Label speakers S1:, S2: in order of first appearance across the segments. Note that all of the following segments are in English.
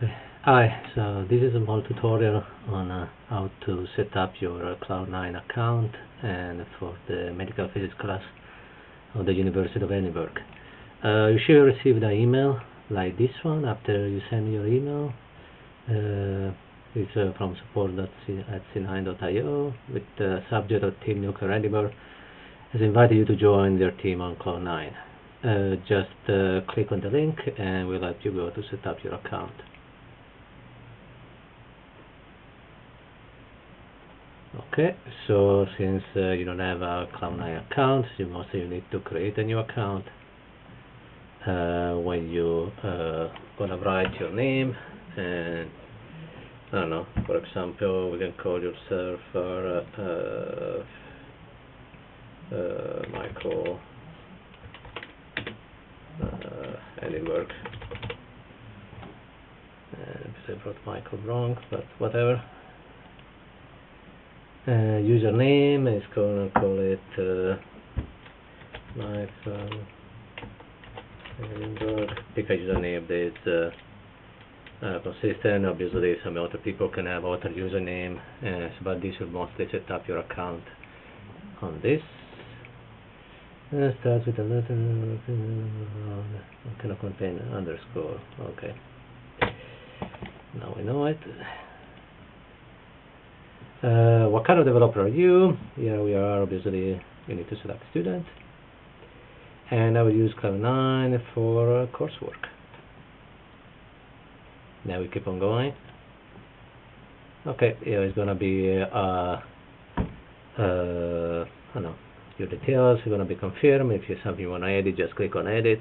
S1: Okay. Hi, so this is a small tutorial on how to set up your Cloud9 account and for the medical physics class of the University of Edinburgh. You should have received an email like this one after you send your email. It's from support.c9.io with the subject of Team Nuclear Edinburgh has invited you to join their team on Cloud9. Just click on the link and we'll help you go to set up your account. Okay, so since you don't have a Cloud9 account, you need to create a new account. When you gonna write your name, and I don't know, for example, we can call yourself Michael Edinburgh. I wrote Michael wrong, but whatever. Username is gonna call it Michael Edinburgh. Pick a username that is consistent. Obviously, some other people can have other username, but this will mostly set up your account on this. Starts with a letter. Cannot contain underscore. Okay. Now we know it. What kind of developer are you? Here we are. Obviously, you need to select student, and I will use Cloud9 for coursework. Now we keep on going. Okay, here is gonna be I don't know, your details are gonna be confirmed. If you something you wanna edit, just click on edit,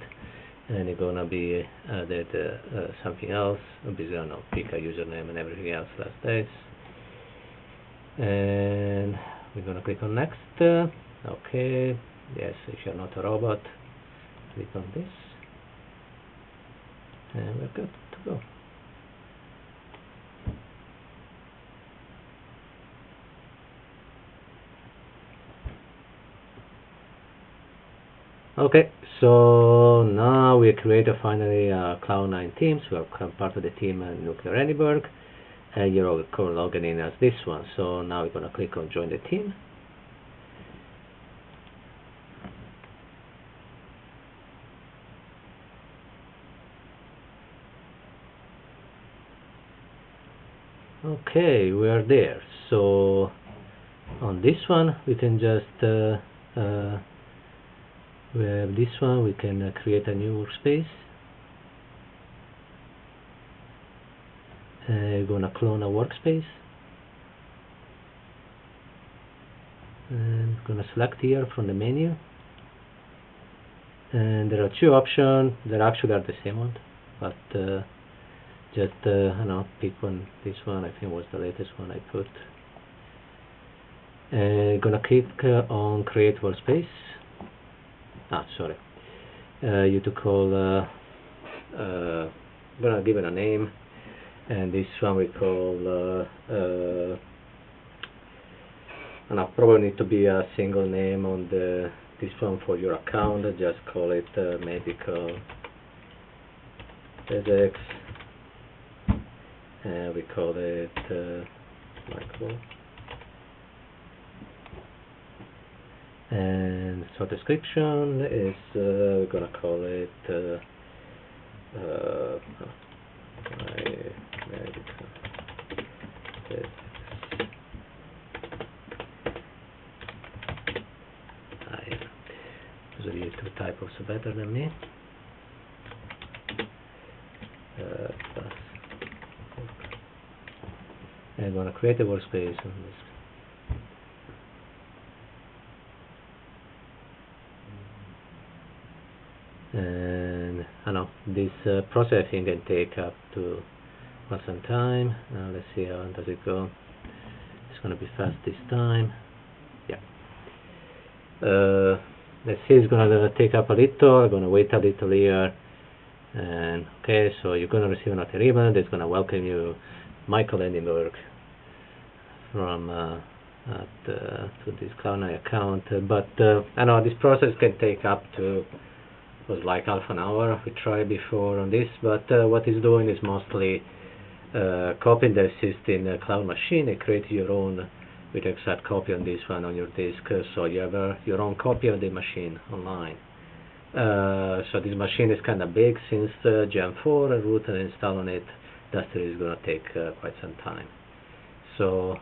S1: and it's gonna be added something else. Obviously, I don't know, pick a username and everything else like this. And we're gonna click on next. Okay, yes, if you're not a robot, click on this, and we're good to go. Okay, so now we create finally a Cloud9 team. So we're part of the team at Nuclear Edinburgh. You're logging in as this one. So now we're going to click on join the team. Okay, we are there. So on this one we can just we have this one, we can create a new workspace. We're gonna clone a workspace, and gonna select here from the menu, and there are two options. They actually are the same one, but just I don't know, pick one. This one I think was the latest one I put. Gonna click on create workspace. Sorry, you to call gonna give it a name. And this one we call and I probably need to be a single name on this one for your account. Just call it medical physics, and we call it Michael. And so description is we're gonna call it medical physics. Usually you two typos are better than me. And I'm going to create a workspace on this. And I know this process I think can take up to some time. Now let's see how does it go. It's going to be fast this time. Yeah. Let's see, it's going to take up a little. I'm going to wait a little here. And okay, so you're going to receive another email that's going to welcome you, Michael Edinburgh, from to this Cloud9 account. But I know this process can take up to was like half an hour. We tried before on this, but what it's doing is mostly copying the existing cloud machine and create your own with exact copy on this one on your disk, so you have your own copy of the machine online. So this machine is kind of big, since Gen 4 root and install on it, that is going to take quite some time. So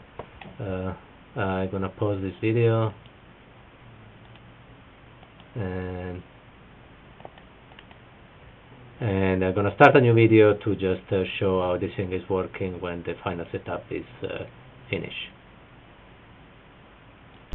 S1: I'm going to pause this video, and I'm going to start a new video to just show how this thing is working when the final setup is finished.